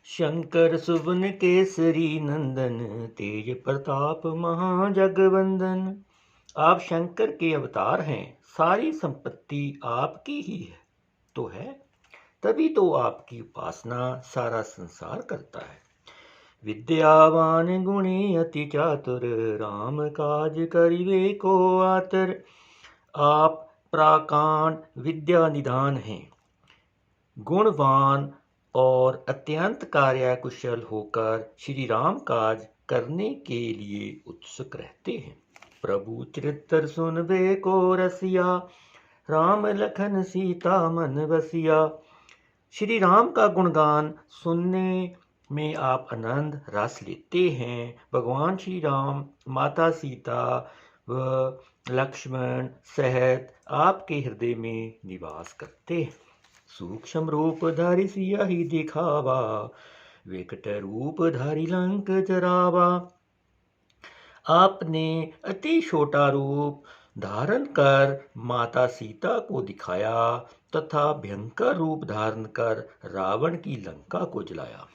शंकर सुवन केसरी नंदन, तेज प्रताप महाजगवंदन। आप शंकर के अवतार हैं, सारी संपत्ति आपकी ही है तो है, तभी तो आपकी उपासना सारा संसार करता है। विद्यावान गुणी अति चातुर, राम काज करिवे को आतर। आप प्राकांड विद्या निधान हैं, गुणवान और अत्यंत कार्यकुशल होकर श्री राम काज करने के लिए उत्सुक रहते हैं। प्रभु चरित्र सुनबे को रसिया, राम लखन सीता मन बसिया। श्री राम का गुणगान सुनने में आप आनंद रस लेते हैं। भगवान श्री राम माता सीता व लक्ष्मण सहित आपके हृदय में निवास करते हैं। सूक्ष्म रूप धारी सियाही दिखावा, विकट रूप धारी लंक जरावा। आपने अति छोटा रूप धारण कर माता सीता को दिखाया तथा भयंकर रूप धारण कर रावण की लंका को जलाया।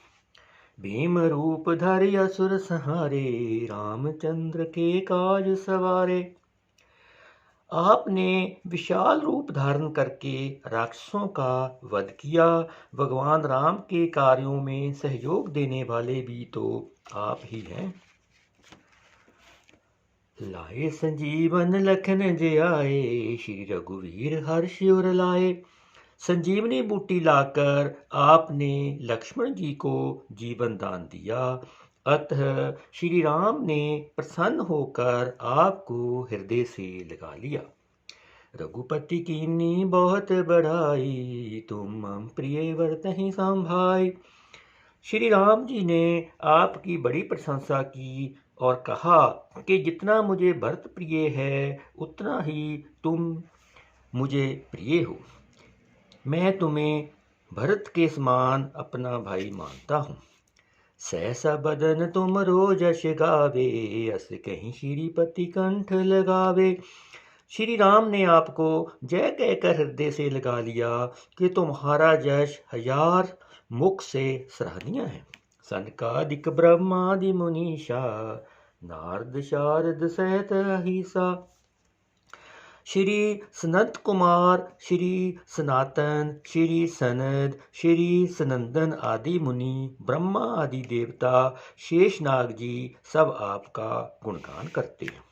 भीम रूप धारी असुर संहारे, रामचंद्र के काज सवारे। आपने विशाल रूप धारण करके राक्षसों का वध किया। भगवान राम के कार्यों में सहयोग देने वाले भी तो आप ही हैं। लाए संजीवन लखन जय आए, श्री रघुवीर हर्ष उर लाए। संजीवनी बूटी लाकर आपने लक्ष्मण जी को जीवन दान दिया। अतः श्री राम ने प्रसन्न होकर आपको हृदय से लगा लिया। रघुपति कीन्ही बहुत बढ़ाई, तुम मम प्रिय वर्तहि संभाई। श्री राम जी ने आपकी बड़ी प्रशंसा की और कहा कि जितना मुझे भरत प्रिय है उतना ही तुम मुझे प्रिय हो। मैं तुम्हें भरत के समान अपना भाई मानता हूँ। सहसा बदन तुम रोज यश गावे, अस कहीं श्रीपति कंठ लगावे। श्री राम ने आपको जय कहकर हृदय से लगा लिया कि तुम्हारा यश हजार मुख से सराहनीय है। सनकादिक ब्रह्मादि मुनीषा, नारद शारद सहित अहिसा। श्री सनत कुमार, श्री सनातन, श्री सनद, श्री सनंदन आदि मुनि, ब्रह्मा आदि देवता, शेषनाग जी सब आपका गुणगान करते हैं।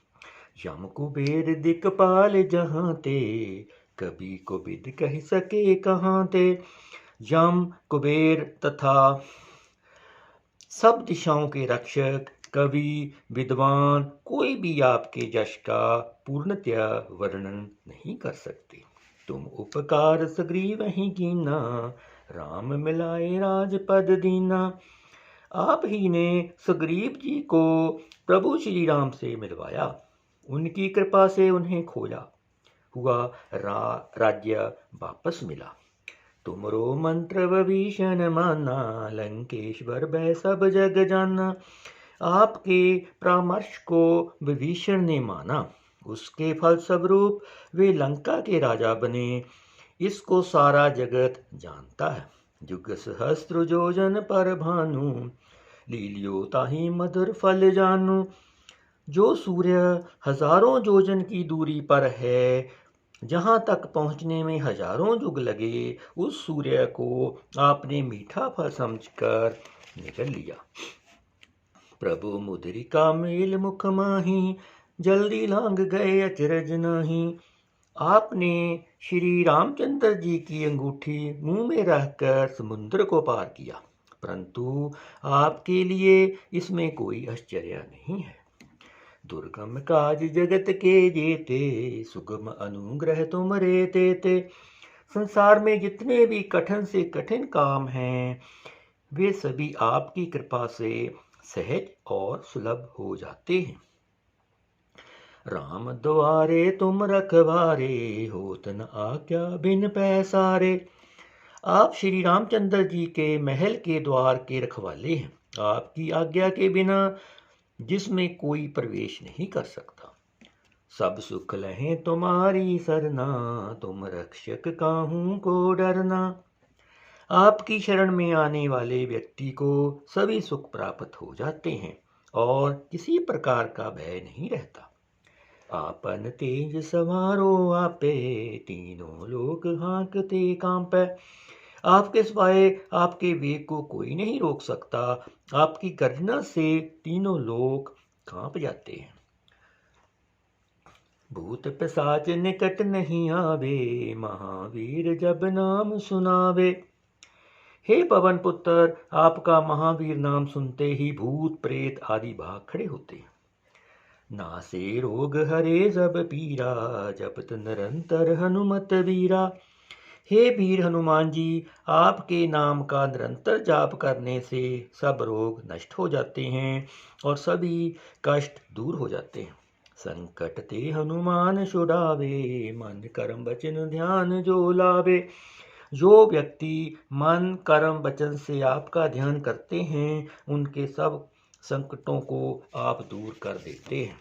यम कुबेर दिक्पाल जहाँ ते, कभी को विद कह सके कहाँ ते। यम कुबेर तथा सब दिशाओं के रक्षक, कवि, विद्वान कोई भी आपके यश का पूर्णतया वर्णन नहीं कर सकते। तुम उपकार सग्रीव ही कीना, राम मिलाए राजपद दीना। आप ही ने सुग्रीव जी को प्रभु श्री राम से मिलवाया। उनकी कृपा से उन्हें खोया हुआ राज्य वापस मिला। तुमरो मंत्र विभीषण माना, लंकेश्वर भय सब जग जाना। आपके परामर्श को विभीषण ने माना, उसके फल स्वरूप वे लंका के राजा बने। इसको सारा जगत जानता है। युग सहस्त्र योजन पर भानु, लीलियो ताहि मधुर फल जानू। जो सूर्य हजारों योजन की दूरी पर है, जहाँ तक पहुँचने में हजारों युग लगे, उस सूर्य को आपने मीठा फल समझकर निगल लिया। प्रभु मुद्रिका मेल मुख माही, जल्दी लांग गए अचरज नाही। आपने श्री रामचंद्र जी की अंगूठी मुंह में रखकर समुद्र को पार किया, परंतु आपके लिए इसमें कोई आश्चर्य नहीं है। दुर्गम काज जगत के जेते, सुगम अनुग्रह तुमरे तेते। संसार में जितने भी कठिन से कठिन काम हैं, वे सभी आपकी कृपा से सहज और सुलभ हो जाते हैं। राम द्वारे तुम रखवारे, होत न आज्ञा बिन पैसारे। आप श्री रामचंद्र जी के महल के द्वार के रखवाले हैं। आपकी आज्ञा के बिना जिसमें कोई प्रवेश नहीं कर सकता। सब सुख लहें तुम्हारी सरना, तुम रक्षक काहू को डरना। आपकी शरण में आने वाले व्यक्ति को सभी सुख प्राप्त हो जाते हैं और किसी प्रकार का भय नहीं रहता। आपन तेज सवारो आपे, तीनों लोक हाँकते कांपे। आपके सिवाय आपके वेग को कोई नहीं रोक सकता। आपकी गर्जना से तीनों लोक कांप जाते हैं। भूत पिशाच निकट नहीं आवे, महावीर जब नाम सुनावे। हे पवन पुत्र, आपका महावीर नाम सुनते ही भूत प्रेत आदि भाग खड़े होते हैं। नासे रोग हरे सब पीरा, जपत निरंतर हनुमत वीरा। हे वीर हनुमान जी, आपके नाम का निरंतर जाप करने से सब रोग नष्ट हो जाते हैं और सभी कष्ट दूर हो जाते हैं। संकट ते हनुमान छुड़ावे, मन कर्म वचन ध्यान जो लावे। जो व्यक्ति मन कर्म वचन से आपका ध्यान करते हैं, उनके सब संकटों को आप दूर कर देते हैं।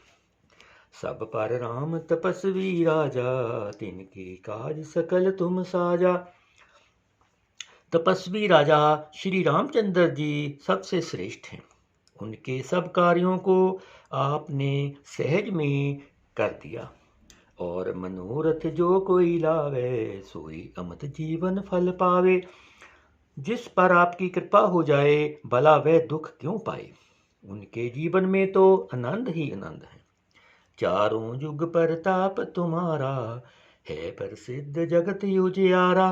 सब पर राम तपस्वी राजा, तिनके काज सकल तुम साजा। तपस्वी राजा श्री रामचंद्र जी सबसे श्रेष्ठ हैं। उनके सब कार्यों को आपने सहज में कर दिया। और मनोरथ जो कोई लावे, सोई अमत जीवन फल पावे। जिस पर आपकी कृपा हो जाए, भला वह दुख क्यों पाए। उनके जीवन में तो आनंद ही आनंद है। चारों युग परताप तुम्हारा, है प्रसिद्ध जगत उजियारा।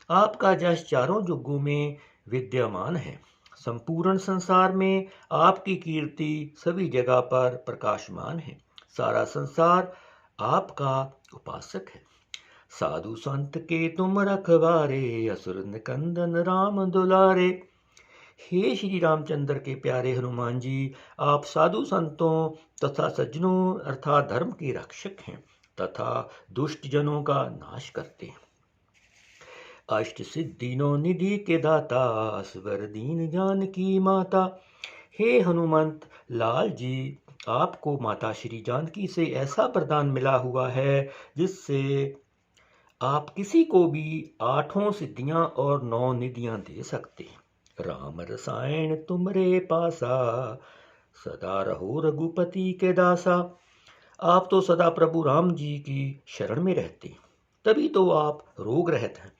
आपका जस चारों युगों में विद्यमान है। संपूर्ण संसार में आपकी कीर्ति सभी जगह पर प्रकाशमान है। सारा संसार आपका उपासक है। साधु संत के तुम रखवारे, असुर निकंदन राम दुलारे। हे श्री रामचंद्र के प्यारे हनुमान जी, आप साधु संतों तथा सज्जनों अर्थात धर्म के रक्षक हैं तथा दुष्ट जनों का नाश करते हैं। अष्ट सिद्धि नौ निधि के दाता, असवर दीन जानकी माता। हे हनुमंत लाल जी, आपको माता श्री जानकी से ऐसा वरदान मिला हुआ है जिससे आप किसी को भी 8 सिद्धियां और 9 निधियां दे सकते हैं। राम रसायन तुमरे पासा, सदा रहो रघुपति के दासा। आप तो सदा प्रभु राम जी की शरण में रहते हैं, तभी तो आप रोग रहित हैं।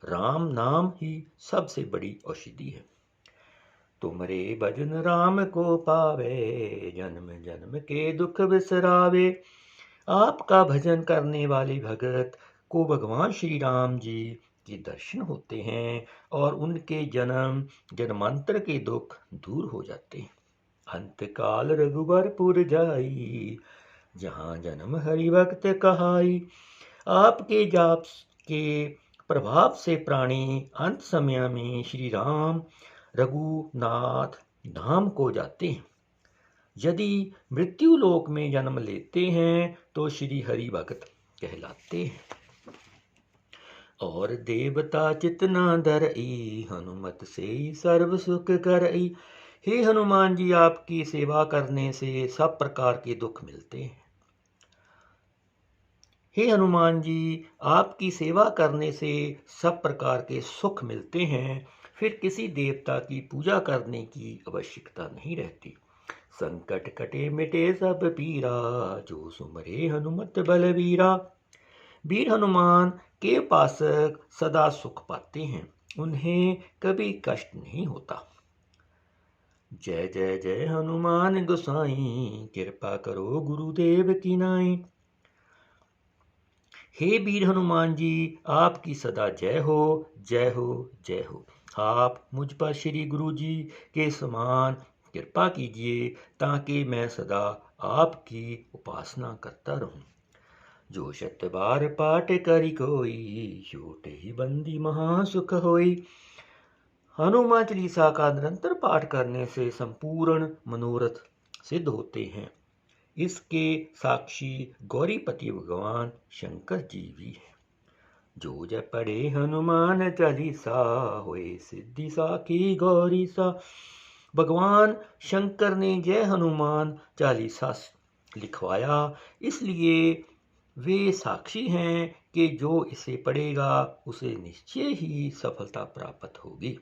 राम नाम ही सबसे बड़ी औषधि है। तुमरे भजन राम को पावे, जन्म जन्म के दुख बिसरावे। आपका भजन करने वाले भगत को भगवान श्री राम जी के दर्शन होते हैं और उनके जन्म जन्मांतर के दुख दूर हो जाते हैं। अंतकाल रघुबरपुर जाई, जहाँ जन्म हरि भक्त कहाई। आपके जाप के प्रभाव से प्राणी अंत समय में श्री राम रघुनाथ धाम को जाते हैं। यदि मृत्यु लोक में जन्म लेते हैं तो श्री हरि भक्त कहलाते हैं। और देवता चितना धरई, हनुमत से सर्व सुख करई। हे हनुमान जी, आपकी सेवा करने से सब प्रकार के दुख मिलते हैं। हे हनुमान जी, आपकी सेवा करने से सब प्रकार के सुख मिलते हैं। फिर किसी देवता की पूजा करने की आवश्यकता नहीं रहती। संकट कटे मिटे सब पीरा, जो सुमरे हनुमत बलवीरा। वीर हनुमान के उपासक सदा सुख पाते हैं, उन्हें कभी कष्ट नहीं होता। जय जय जय हनुमान गोसाई, कृपा करो गुरुदेव की नाई। हे वीर हनुमान जी, आपकी सदा जय हो, जय हो, जय हो। आप मुझ पर श्री गुरु जी के समान कृपा कीजिए ताकि मैं सदा आपकी उपासना करता रहूं। जो 7 बार पाठ करि कोई, छोटे ही बंदी महासुख होई। हनुमान चालीसा का निरंतर पाठ करने से संपूर्ण मनोरथ सिद्ध होते हैं। इसके साक्षी गौरीपति भगवान शंकर जी भी हैं। जो जप पढ़े हनुमान चालीसा, होए सिद्धि साखी गौरी सा। भगवान शंकर ने जय हनुमान चालीसा लिखवाया, इसलिए वे साक्षी हैं कि जो इसे पढ़ेगा उसे निश्चय ही सफलता प्राप्त होगी।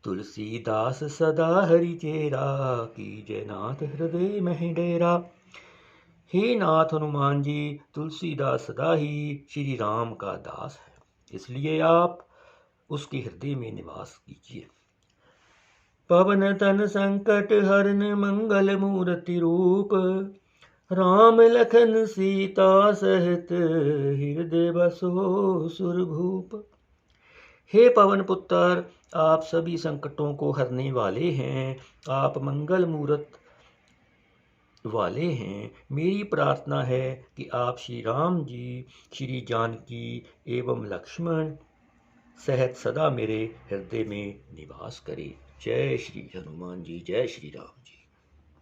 तुलसीदास सदा हरि चेरा, कीजय नाथ हृदय महि डेरा। हे नाथ हनुमान जी, तुलसीदास सदा ही श्री राम का दास है, इसलिए आप उसके हृदय में निवास कीजिए। पवन तन संकट हरन मंगल मूर्ति रूप, राम लखन सीता सहित हृदय बसो सुरभूप। हे पवन पुत्र, आप सभी संकटों को हरने वाले हैं, आप मंगल मूर्त वाले हैं। मेरी प्रार्थना है कि आप श्री राम जी, श्री जानकी एवं लक्ष्मण सहित सदा मेरे हृदय में निवास करें। जय श्री हनुमान जी, जय श्री राम।